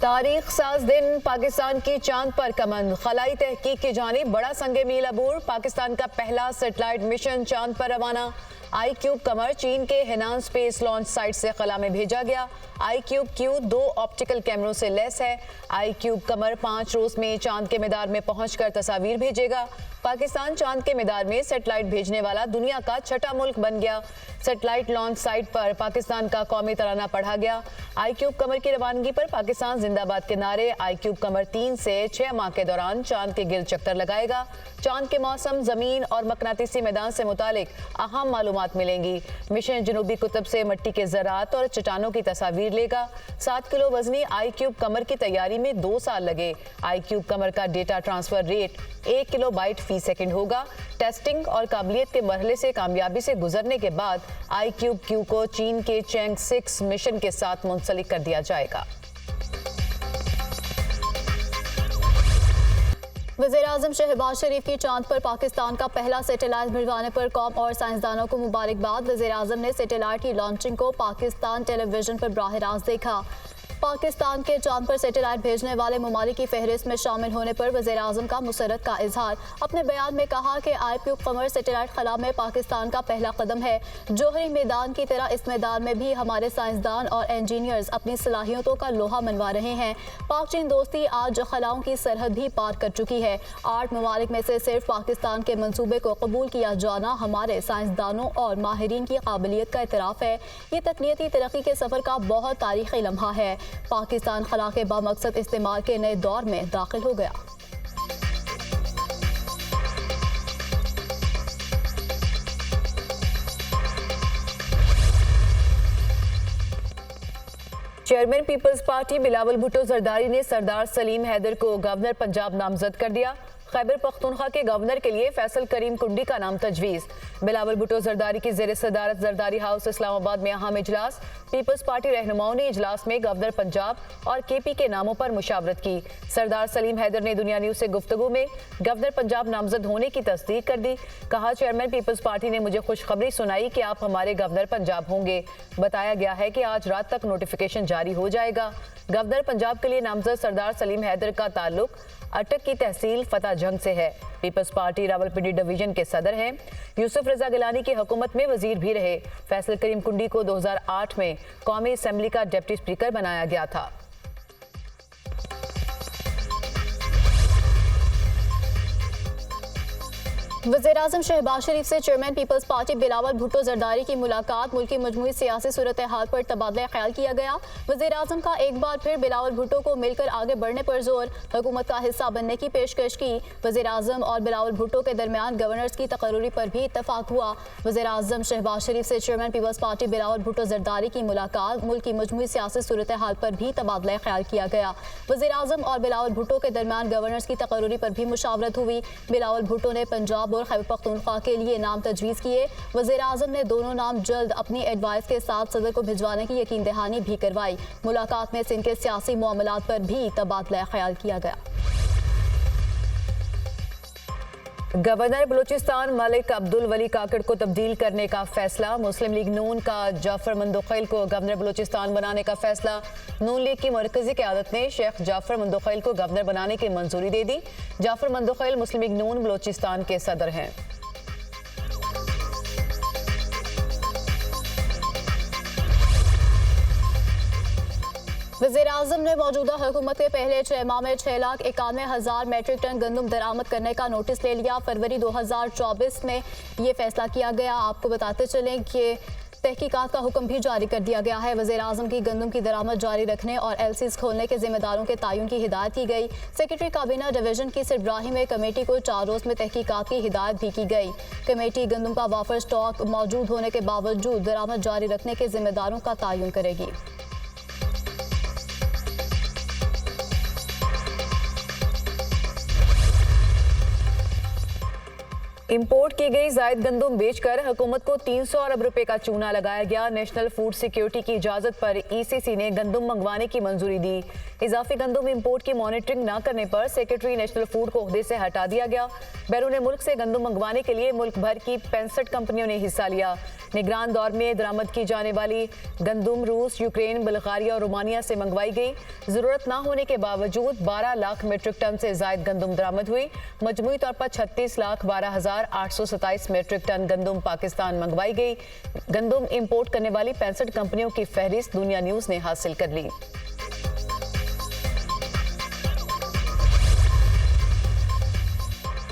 तारीख साज दिन पाकिस्तान की चांद पर कमंद, खलाई तहकीक की जानिब बड़ा संगे मील अबूर। पाकिस्तान का पहला सैटेलाइट मिशन चांद पर रवाना। iCube कमर चीन के हेनान स्पेस लॉन्च साइट से खला में भेजा गया। iCube Q 2 ऑप्टिकल कैमरों से लैस है। iCube कमर 5 रोज में चांद के मैदान में पहुंचकर तस्वीर भेजेगा। पाकिस्तान चांद के मैदान में सैटेलाइट भेजने वाला दुनिया का छठा मुल्क बन गया। सैटेलाइट लॉन्च साइट पर पाकिस्तान का कौमी तराना पढ़ा गया। iCube कमर की रवानगी पर पाकिस्तान जिंदाबाद के नारे। iCube कमर 3 से 6 माह के दौरान चांद के गिर्द चक्कर लगाएगा। चांद के मौसम, जमीन और मकनातीसी मैदान से मुतालिक अहम मालूमात मिलेंगी। मिशन जनूबी कुतुब से मिट्टी के ज़रात और चट्टानों की तस्वीर लेगा। 7 किलो वजनी iCube कमर की तैयारी में 2 साल लगे। iCube कमर का डेटा ट्रांसफर रेट 1 किलोबाइट फी सेकंड होगा। टेस्टिंग और काबिलियत के मरहले से कामयाबी से गुजरने के बाद iCube Q को चीन के चैंग 6 मिशन के साथ मुंसलिक कर दिया जाएगा। वज़ीर-ए-आज़म शहबाज शरीफ की चांद पर पाकिस्तान का पहला सैटेलाइट भिजवाने पर कौम और साइंसदानों को मुबारकबाद। वज़ीर-ए-आज़म ने सैटेलाइट की लॉन्चिंग को पाकिस्तान टेलीविजन पर बराह रास्त देखा। पाकिस्तान के चांद पर सैटेलाइट भेजने वाले ममालिक की फहरिस्त में शामिल होने पर वज़ीर-ए-आज़म का मुसर्रत का इजहार। अपने बयान में कहा कि iCube कमर सैटेलाइट खला में पाकिस्तान का पहला कदम है। जोहरी मैदान की तरह इस मैदान में भी हमारे साइंसदान और इंजीनियर्स अपनी सलाहियतों का लोहा मनवा रहे हैं। पाक चीन दोस्ती आज खलाओं की सरहद भी पार कर चुकी है। 8 ममालिक में से सिर्फ पाकिस्तान के मंसूबे को कबूल किया जाना हमारे साइंसदानों और माहिरीन की काबिलियत का इतराफ़ है। ये तकनीकी तरक्की के सफ़र का बहुत तारीख़ी लम्हा है। पाकिस्तान खला के बामकसद इस्तेमाल के नए दौर में दाखिल हो गया। Chairman people's party Bilawal Bhutto Zardari ने सरदार सलीम हैदर को गवर्नर पंजाब नामजद कर दिया। खैबर पख्तूनख्वा के गवर्नर के लिए फैसल करीम कुंडी का नाम तजवीज़। बिलावल भुट्टो जरदारी की ज़ेर सदारत जरदारी हाउस इस्लामाबाद में अहम इजलास। पीपल्स पार्टी रहनुमाओं ने इजलास में गवर्नर पंजाब और KP के नामों पर मुशावरत की। सरदार सलीम हैदर ने दुनिया न्यूज़ से गुफ्तगू में गवर्नर पंजाब नामजद होने की तस्दीक कर दी। कहा, चेयरमैन पीपल्स पार्टी ने मुझे खुशखबरी सुनाई कि आप हमारे गवर्नर पंजाब होंगे। बताया गया है कि आज रात तक नोटिफिकेशन जारी हो जाएगा। गवर्नर पंजाब के लिए नामजद सरदार सलीम हैदर का ताल्लुक अटक की तहसील फतेह जंग से है। पीपल्स पार्टी रावलपिंडी डिवीजन के सदर हैं। यूसुफ रजा गिलानी की हुकूमत में वजीर भी रहे। फैसल करीम कुंडी को 2008 में कौमी असम्बली का डिप्टी स्पीकर बनाया गया था। वज़ीर-ए-आज़म शहबाज शरीफ से chairman people's party Bilawal Bhutto Zardari की मुलाकात। मुल्क की मजमूई सियासी सूरत हाल पर तबादला ख्याल किया गया। वज़ीर-ए-आज़म का एक बार फिर बिलावल भुट्टो को मिलकर आगे बढ़ने पर जोर। हुकूमत का हिस्सा बनने की पेशकश की। वज़ीर-ए-आज़म और बिलावल भुट्टो के दरमियान गवर्नर्स की तकर्री पर भी इत्तफाक हुआ। वज़ीर-ए-आज़म शहबाज शरीफ से chairman people's party Bilawal Bhutto Zardari की मुलाकात। मुल्क की मजमूई सियासी सूरत हाल पर भी तबादला ख्याल किया गया। वज़ीर-ए-आज़म और बिलावल भुट्टो के दरमियान गवर्नर्स की तकर्री पर भी मुशावरत हुई। बिलावल भुट्टो ने पंजाब और खैबर पख्तूनख्वा के लिए नाम तजवीज़ किए। वज़ीर-ए-आज़म ने दोनों नाम जल्द अपनी एडवाइस के साथ सदर को भिजवाने की यकीन दहानी भी करवाई। मुलाकात में सिंध के सियासी मामलात पर भी तबादला ख्याल किया गया। गवर्नर बलूचिस्तान मलिक अब्दुल वली काकड़ को तब्दील करने का फैसला। मुस्लिम लीग नून का जाफर मंदोखैल को गवर्नर बलूचिस्तान बनाने का फैसला। नून लीग की मरकजी क़यादत ने शेख जाफर मंदोखैल को गवर्नर बनाने की मंजूरी दे दी। जाफर मंदोखैल मुस्लिम लीग नून बलूचिस्तान के सदर हैं। वज़ीर-ए-आज़म ने मौजूदा हुकूमत के पहले 6 माह में 6,91,000 मैट्रिक टन गंदम दरामद करने का नोटिस ले लिया। फरवरी 2024 में ये फैसला किया गया। आपको बताते चलें कि तहकीकात का हुक्म भी जारी कर दिया गया है। वज़ीर-ए-आज़म की गंदम की दरामद जारी रखने और LCs खोलने के जिम्मेदारों के तयन की हिदायत की गई। सेक्रेटरी काबीना डिवीजन की सरबराही में कमेटी को 4 रोज़ में तहकीकात की हिदायत भी की गई। कमेटी गंदम का वाफर स्टॉक मौजूद होने के बावजूद दरामद जारी रखने के जिम्मेदारों का तयन करेगी। इंपोर्ट की गई जायद गंदुम बेचकर हुकूमत को 300 अरब रुपए का चूना लगाया गया। नेशनल फूड सिक्योरिटी की इजाजत पर ईसीसी ने गंदुम मंगवाने की मंजूरी दी। इजाफी गंदुम इंपोर्ट की मॉनिटरिंग न करने पर सेक्रेटरी नेशनल फूड को ओहदे से हटा दिया गया। बैरून मुल्क से गंदुम मंगवाने के लिए मुल्क भर की 65 कंपनियों ने हिस्सा लिया। निगरान दौर में दरामद की जाने वाली गंदुम रूस, यूक्रेन, बुल्गारिया और रोमानिया से मंगवाई गई। जरूरत न होने के बावजूद 12 लाख मीट्रिक टन से जायद गंदुम बरामद हुई। मजमूई तौर पर 36,12,827 मीट्रिक टन गंदुम पाकिस्तान मंगवाई गई। गंदुम इंपोर्ट करने वाली 65 कंपनियों की फहरिस्त दुनिया न्यूज ने हासिल कर ली।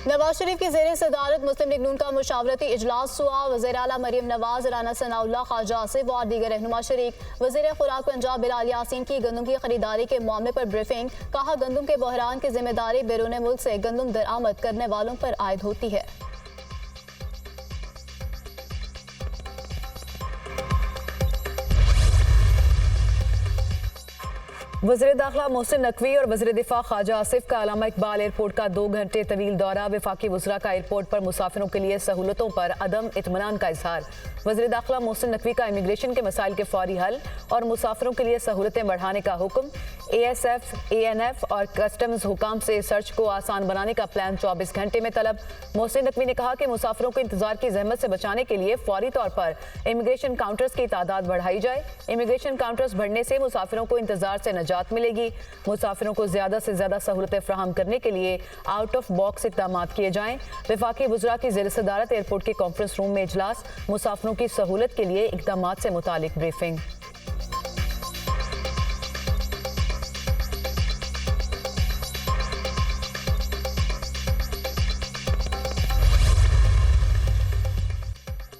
नवाज शरीफ की ज़ेरे सदारत मुस्लिम लीग नून का मुशावरती इजलास हुआ। वज़ीर आला मरियम नवाज, राना सनाउल्लाह, ख्वाजा आसिफ और दीगर रहनुमा शरीक। वज़ीर खुराक पंजाब बिलाल यासीन की गंदुम की खरीदारी के मामले पर ब्रीफिंग। कहा, गंदुम के बहरान की जिम्मेदारी बैरून मुल्क से गंदुम दरामद करने वालों पर आयद होती है। वज़ीर दाखिला मोहसिन नकवी और वज़ीर दिफा ख्वाजा आसिफ का अल्लामा इकबाल एयरपोर्ट का 2 घंटे तवील दौरा। वफाकी वज़रा का एयरपोर्ट पर मुसाफिरों के लिए सहूलतों पर अदम इत्मीनान का इजहार। वज़ीर दाखिला मोहसिन नकवी का इमिग्रेशन के मसाइल के फौरी हल और मुसाफिरों के लिए सहूलतें बढ़ाने का हुक्म। ASF, ANF और कस्टम्स हुकाम से सर्च को आसान बनाने का प्लान 24 घंटे में तलब। मोहसिन नकवी ने कहा कि मुसाफिरों को इंतजार की जहमत से बचाने के लिए फौरी तौर पर इमिग्रेशन काउंटर्स की तादाद बढ़ाई जाए। इमिग्रेशन काउंटर्स बढ़ने से मुसाफिरों को इंतजार से निजात मिलेगी। मुसाफिरों को ज्यादा से ज्यादा सहूलतें फराहम करने के लिए आउट ऑफ बॉक्स इक़दाम किए जाएं। वफाकी वज़रा की ज़ेर सदारत एयरपोर्ट के कॉन्फ्रेंस रूम में इजलास। मुसाफिरों की सहूलत के लिए इक़दाम से मुतालिक ब्रीफिंग।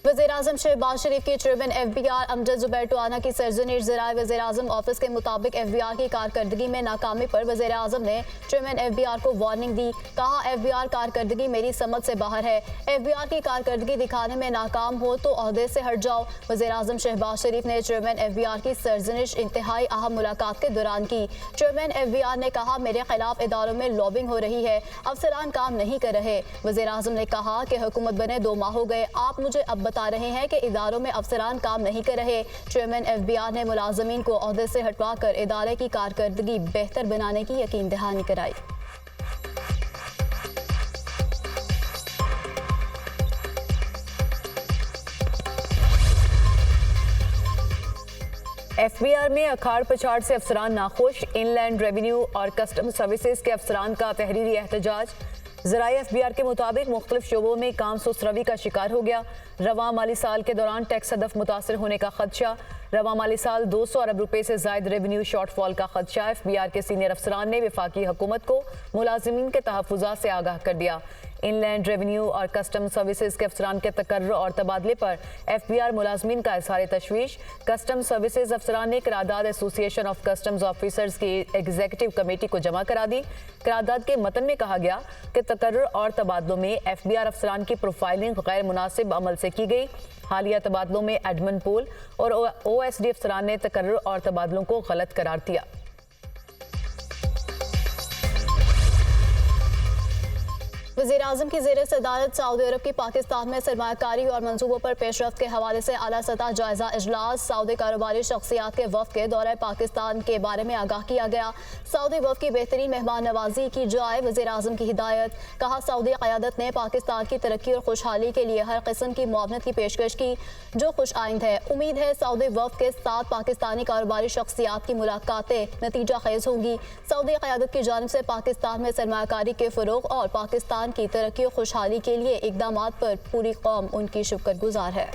वज़ीर-ए-आज़म शहबाज शरीफ के चेयरमैन FBR अमजद ज़ुबैर टोआना की सरजनीश। ज़राए वज़ीर-ए-आज़म ऑफिस के मुताबिक FBR की कारकर्दगी में नाकामी पर वज़ीर-ए-आज़म ने चेयरमैन FBR को वार्निंग दी। कहा, FBR कारकर्दगी मेरी समझ से बाहर है। FBR की कारकर्दगी दिखाने में नाकाम हो तो ओहदे से हट जाओ। वज़ीर-ए-आज़म शहबाज शरीफ ने चेयरमैन FBR की सरजनीश इंतहाई अहम मुलाकात के दौरान की। चेयरमैन FBR ने कहा, मेरे खिलाफ इदारों में लॉबिंग हो रही है, अफसरान काम नहीं कर रहे। वज़ीर-ए-आज़म ने कहा कि हुकूमत बने 2 माह हो गए, आप मुझे अब बता रहे हैं कि इदारों में अफसरान काम नहीं कर रहे। चेयरमैन FBR ने मुलाजमीन को ओहदे से हटवाकर इदारे की कारकर्दगी बेहतर बनाने की यकीन दहानी कराई। FBR में अखाड़ पछाड़ से अफसरान नाखुश। इनलैंड रेवेन्यू और कस्टम सर्विसेज के अफसरान का तहरीरी एहतजाज। ज़राए FBR के मुताबिक मुख्तलिफ शोबों में काम सुस्तरवी का शिकार हो गया। रवां माली साल के दौरान टैक्स हदफ मुतासर होने का खदशा। रवां माली साल 200 अरब रुपए से जायद रेवेन्यू शॉर्टफॉल का खदशा। FBR के सीनियर अफसरान ने वफाकी हुकूमत को मुलाजिमीन के तहफ़्फ़ुज़ात से आगाह कर दिया। इनलैंड रेवेन्यू और कस्टम सर्विसेज के अफसरान के तकर्रुर और तबादले पर FBR मुलाजमीन का इज़हार तशवीश। कस्टम सर्विसेज अफसरान ने करारदाद एसोसिएशन ऑफ कस्टम्स ऑफिसर्स की एग्जीक्यूटिव कमेटी को जमा करा दी। करारदाद के मतन में कहा गया कि तकर्रुर और तबादलों में FBR अफसरान की प्रोफाइलिंग गैर मुनासिब अमल से की गई। हालिया तबादलों में एडमिन पोल और OSD अफसरान ने तकर्रुर और तबादलों को गलत करार दिया। वज़ीर-ए-आज़म की ज़ेरे सदारत सऊदी अरब की पाकिस्तान में सरमायाकारी और मंसूबों पर पेशरफ्त के हवाले से आला सतह जायजा इजलास। सऊदी कारोबारी शख्सियात के वफ़द के दौरे पाकिस्तान के बारे में आगाह किया गया। सऊदी वफ़द की बेहतरीन मेहमान नवाजी की जाए, वज़ीर-ए-आज़म की हिदायत। कहा, सऊदी क़यादत ने पाकिस्तान की तरक्की और खुशहाली के लिए हर किस्म की मुआवनत की पेशकश की जो खुश आइंद है। उम्मीद है सऊदी वफ़द के साथ पाकिस्तानी कारोबारी शख्सियात की मुलाकातें नतीजा खेज होंगी। सऊदी क़यादत की जानिब से पाकिस्तान में सरमायाकारी के फ़रोग़ और पाकिस्तान की तरक्की और खुशहाली के लिए इक़दामात पर पूरी कौम उनकी शुक्रगुजार है।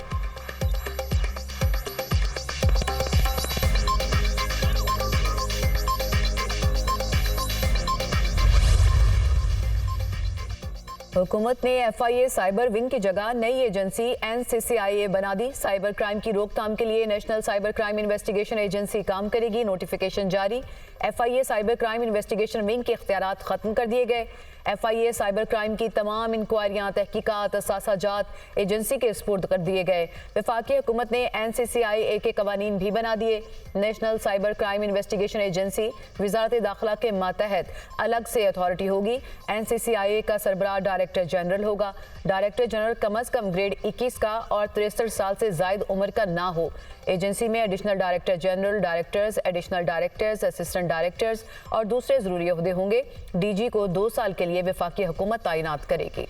हुकूमत ने FIA साइबर विंग की जगह नई एजेंसी NCCIA बना दी। साइबर क्राइम की रोकथाम के लिए national cyber crime investigation agency काम करेगी। नोटिफिकेशन जारी। FIA cyber crime investigation wing के इख्तियारात खत्म कर दिए गए। FIA साइबर क्राइम की तमाम इंक्वायरियां, तहकीकात, असासाजात एजेंसी के सुपुर्द कर दिए गए। वफाकी हुकूमत ने NCCIA के कवानीन भी बना दिए। National cyber crime investigation agency वजारत दाखिला के मातहत अलग से अथॉरिटी होगी। NCCIA का सरबराह डायरेक्टर जनरल होगा। डायरेक्टर जनरल कम अज कम ग्रेड 21 का और 63 साल से जायद उम्र का ना हो। एजेंसी में additional director general, directors, additional directors, assistant directors और दूसरे जरूरी ओहदे होंगे। DG को 2 साल के लिए वफाकी हुकूमत तैनात करेगी।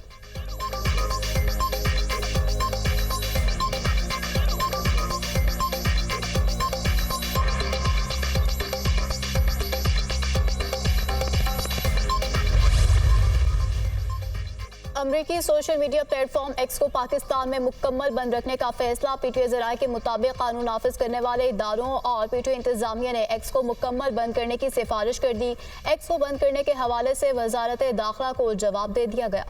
अमरीकी सोशल मीडिया प्लेटफॉर्म एक्स को पाकिस्तान में मुकम्मल बंद रखने का फैसला। PTI ज़राए के मुताबिक कानून नाफिज करने वाले इदारों और PTI इंतजामिया ने एक्स को मुकम्मल बंद करने की सिफारिश कर दी। एक्स को बंद करने के हवाले से वजारत दाखिला को जवाब दे दिया गया।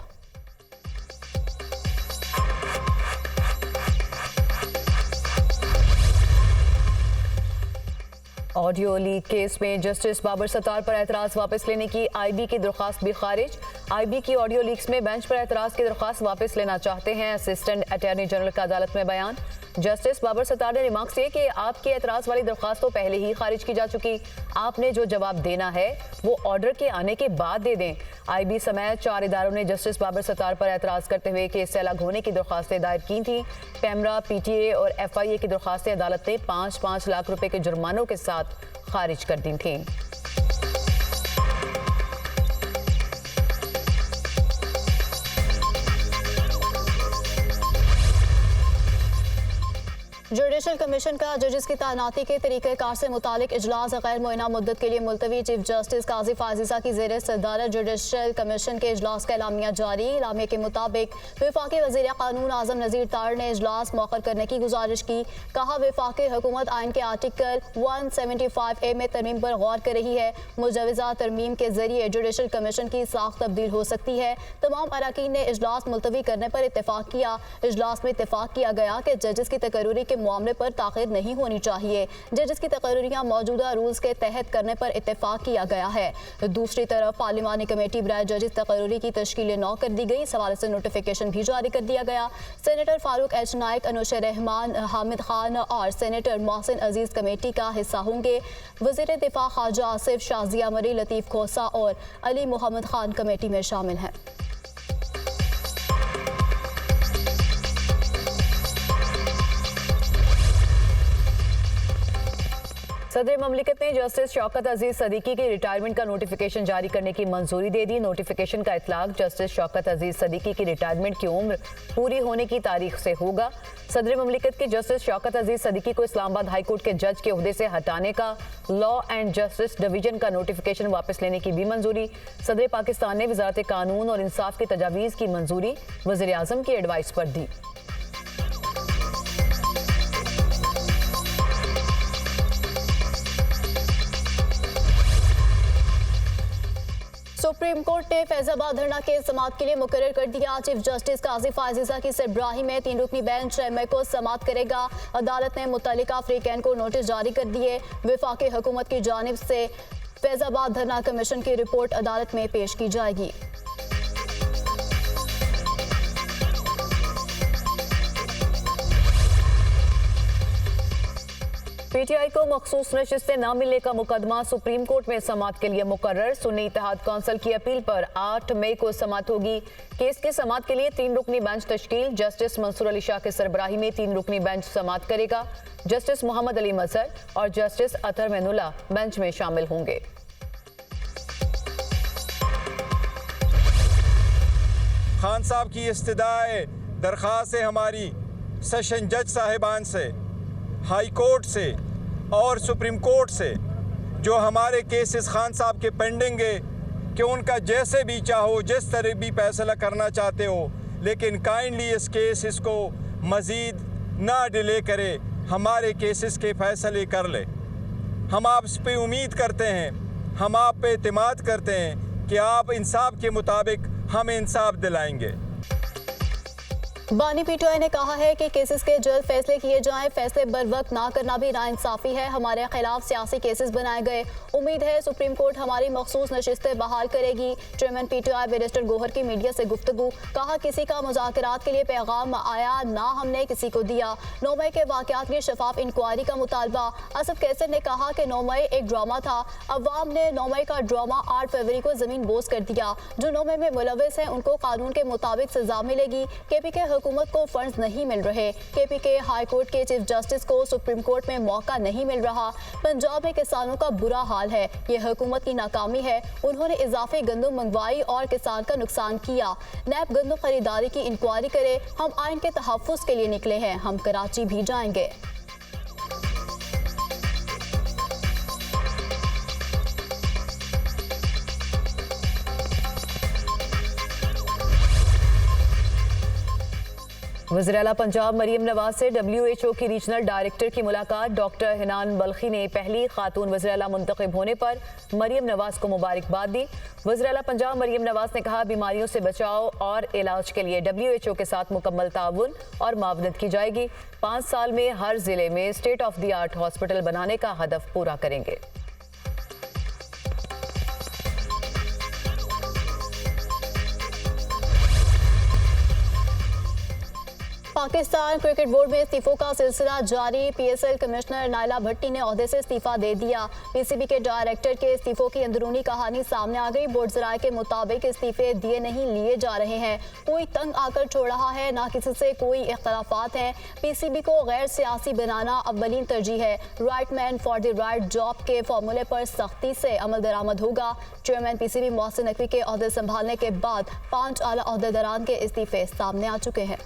ऑडियो लीक केस में जस्टिस बाबर सत्तार पर एतराज़ वापस लेने की IB की दरख्वास्त भी खारिज। IB की ऑडियो लीक्स में बेंच पर एतराज़ की दरख्वास्त वापस लेना चाहते हैं। असिस्टेंट अटॉर्नी जनरल का अदालत में बयान। जस्टिस बाबर सत्तार ने रिमार्क्स किए कि आपकी एतराज़ वाली दरख्वास्त तो पहले ही खारिज की जा चुकी, आपने जो जवाब देना है वो ऑर्डर के आने के बाद दे दें। IB समेत 4 इदारों ने जस्टिस बाबर सत्तार पर एतराज़ करते हुए केस से अलग होने की दरख्वास्तें दायर की थी। पैमरा, PTA और FIA की दरख्वास्तें अदालत ने 5-5 लाख रुपए के जुर्मानों के साथ खारिज कर दी थी। जुडिशल कमीशन का जजेस की तैनाती के तरीक़ेकार से मुतालिक इजलास गैर मुअय्यना मुद्दत के लिए मुलतवी। चीफ जस्टिस काजी फाजिसा की ज़ेर सदारत जुडिशल कमीशन के इजलास का एलामिया जारी। एलामिया के मुताबिक वफाकी वज़ीर कानून आज़म नज़ीर तार ने इजलास मौखर करने की गुजारिश की। कहा वफाकी हुकूमत आइन के आर्टिकल 175A में तरमीम पर गौर कर रही है। मुजवज़ा तरमीम के जरिए जुडिशल कमीशन की साख तब्दील हो सकती है। तमाम अरकान ने इजलास मुलतवी करने पर इत्तेफाक किया। इजलास में इत्तेफाक किया गया कि जजेस की तकर्री के मामले पर ताख़ीर नहीं होनी चाहिए। जजेस की तकर्रियां मौजूदा रूल्स के तहत करने पर इत्तेफाक किया गया है। दूसरी तरफ पार्लिमानी कमेटी बराए जजेस तकर्री की तश्कील 9 कर दी गई। इस हवाले से नोटिफिकेशन भी जारी कर दिया गया। सेनेटर फारूक एच नाइक, अनुशर रहमान, हामिद खान और सेनेटर मोहसिन अजीज कमेटी का हिस्सा होंगे। वज़ीर दिफा ख्वाजा आसिफ, शाजिया मरी, लतीफ़ खोसा और अली मोहम्मद खान कमेटी में शामिल हैं। सदर ममलिकत ने जस्टिस शौकत अजीज सदीकी की रिटायरमेंट का नोटिफिकेशन जारी करने की मंजूरी दे दी। नोटिफिकेशन का इतलाक जस्टिस शौकत अजीज सदीकी की रिटायरमेंट की उम्र पूरी होने की तारीख से होगा। सदर ममलिकत की जस्टिस शौकत अजीज सदीकी को इस्लामाबाद हाई कोर्ट के जज के ओहदे से हटाने का लॉ एंड जस्टिस डिवीजन का नोटिफिकेशन वापस लेने की भी मंजूरी। सदर पाकिस्तान ने वजारत कानून और इंसाफ की तजावीज़ की मंजूरी वज़ीर आज़म की एडवाइस पर दी। सुप्रीम कोर्ट ने फैजाबाद धरना केस समाअत के लिए मुकर्रर कर दिया। चीफ जस्टिस काजी फाजिसा की सरबराही में 3 रुकनी बेंच मई को समाअत करेगा। अदालत ने मुतल्लिका फ्रीकैन को नोटिस जारी कर दिए। वफाकी हुकूमत की जानिब से फैजाबाद धरना कमीशन की रिपोर्ट अदालत में पेश की जाएगी। PTI को मखसूस नशिस्तें न मिलने का मुकदमा सुप्रीम कोर्ट में समाअत के लिए मुकर्रर। सुन्नी इत्तेहाद कौंसिल की अपील पर 8 मई को समाअत होगी। केस के समाअत के लिए 3 रुकनी बेंच तश्कील। जस्टिस मंसूर अली शाह के सरबराही में 3 रुकनी बेंच समाअत करेगा। जस्टिस मोहम्मद अली मजहर और जस्टिस अतर मैनुल्लाह बेंच में शामिल होंगे। खान साहब की इस्तदाए दरख्वास्त है हमारी सेशन जज साहिबान से, हाई कोर्ट से और सुप्रीम कोर्ट से, जो हमारे केसेस खान साहब के पेंडिंग है, कि उनका जैसे भी चाहो जिस तरह भी फैसला करना चाहते हो, लेकिन काइंडली इस केस इसको मज़ीद ना डिले करे, हमारे केसेस के फैसले कर ले। हम आप पे उम्मीद करते हैं, हम आप पे एतमाद करते हैं कि आप इंसाफ के मुताबिक हमें इंसाफ दिलाएंगे। बानी पीटीआई ने कहा है कि केसेस के जल्द फैसले किए जाएं, फैसले बर वक्त ना करना भी नाइंसाफी है। हमारे खिलाफ सियासी केसेस बनाए गए, उम्मीद है सुप्रीम कोर्ट हमारी मखसूस नशिस्तें बहाल करेगी। चेयरमैन पीटीआई बैरिस्टर गोहर की मीडिया से गुफ्तगू, कहा किसी का मुज़ाकरात के लिए पैगाम आया, ना हमने किसी को दिया। 9 मई के वाक़यात की शफाफ इंक्वायरी का मुतालबा। असद कैसर ने कहा कि 9 मई एक ड्रामा था, अवाम ने 9 मई का ड्रामा 8 फरवरी को जमीन बोझ कर दिया। जो 9 मई में मुलविस हैं उनको कानून के मुताबिक सजा मिलेगी। केपीके हुकूमत को फंड्स नहीं मिल रहे, केपीके हाई कोर्ट के चीफ जस्टिस को सुप्रीम कोर्ट में मौका नहीं मिल रहा। पंजाब में किसानों का बुरा हाल है, ये हुकूमत की नाकामी है। उन्होंने इजाफी गंदम मंगवाई और किसान का नुकसान किया। नैब गंदम खरीदारी की इंक्वायरी करे। हम आइन के तहफ़्फ़ुज़ के लिए निकले हैं, हम कराची भी जाएंगे। वज़ीर-ए-आला पंजाब मरियम नवाज से WHO की रीजनल डायरेक्टर की मुलाकात। डॉक्टर हिनान बल्खी ने पहली खातून वज़ीर-ए-आला मुंतखब होने पर मरियम नवाज को मुबारकबाद दी। वज़ीर-ए-आला पंजाब मरियम नवाज ने कहा, बीमारियों से बचाव और इलाज के लिए WHO के साथ मुकम्मल ताउन और मावनत की जाएगी। 5 साल में हर जिले में state of the art hospital बनाने का हदफ पूरा करेंगे। पाकिस्तान क्रिकेट बोर्ड में इस्तीफों का सिलसिला जारी। PSL कमिश्नर नाइला भट्टी ने ओहदे से इस्तीफा दे दिया। PCB के डायरेक्टर के इस्तीफों की अंदरूनी कहानी सामने आ गई। बोर्ड ज़राए के मुताबिक इस्तीफे दिए नहीं लिए जा रहे हैं, कोई तंग आकर छोड़ रहा है, ना किसी से कोई इख्तलाफात हैं। PCB को गैर सियासी बनाना अव्वलीन तरजीह है। Right man for the right job के फॉर्मूले पर सख्ती से अमल दरामद होगा। चेयरमैन PCB मोहसिन नकवी के ओहदे संभालने के बाद 5 आला ओहदेदारान के इस्तीफे सामने आ चुके हैं।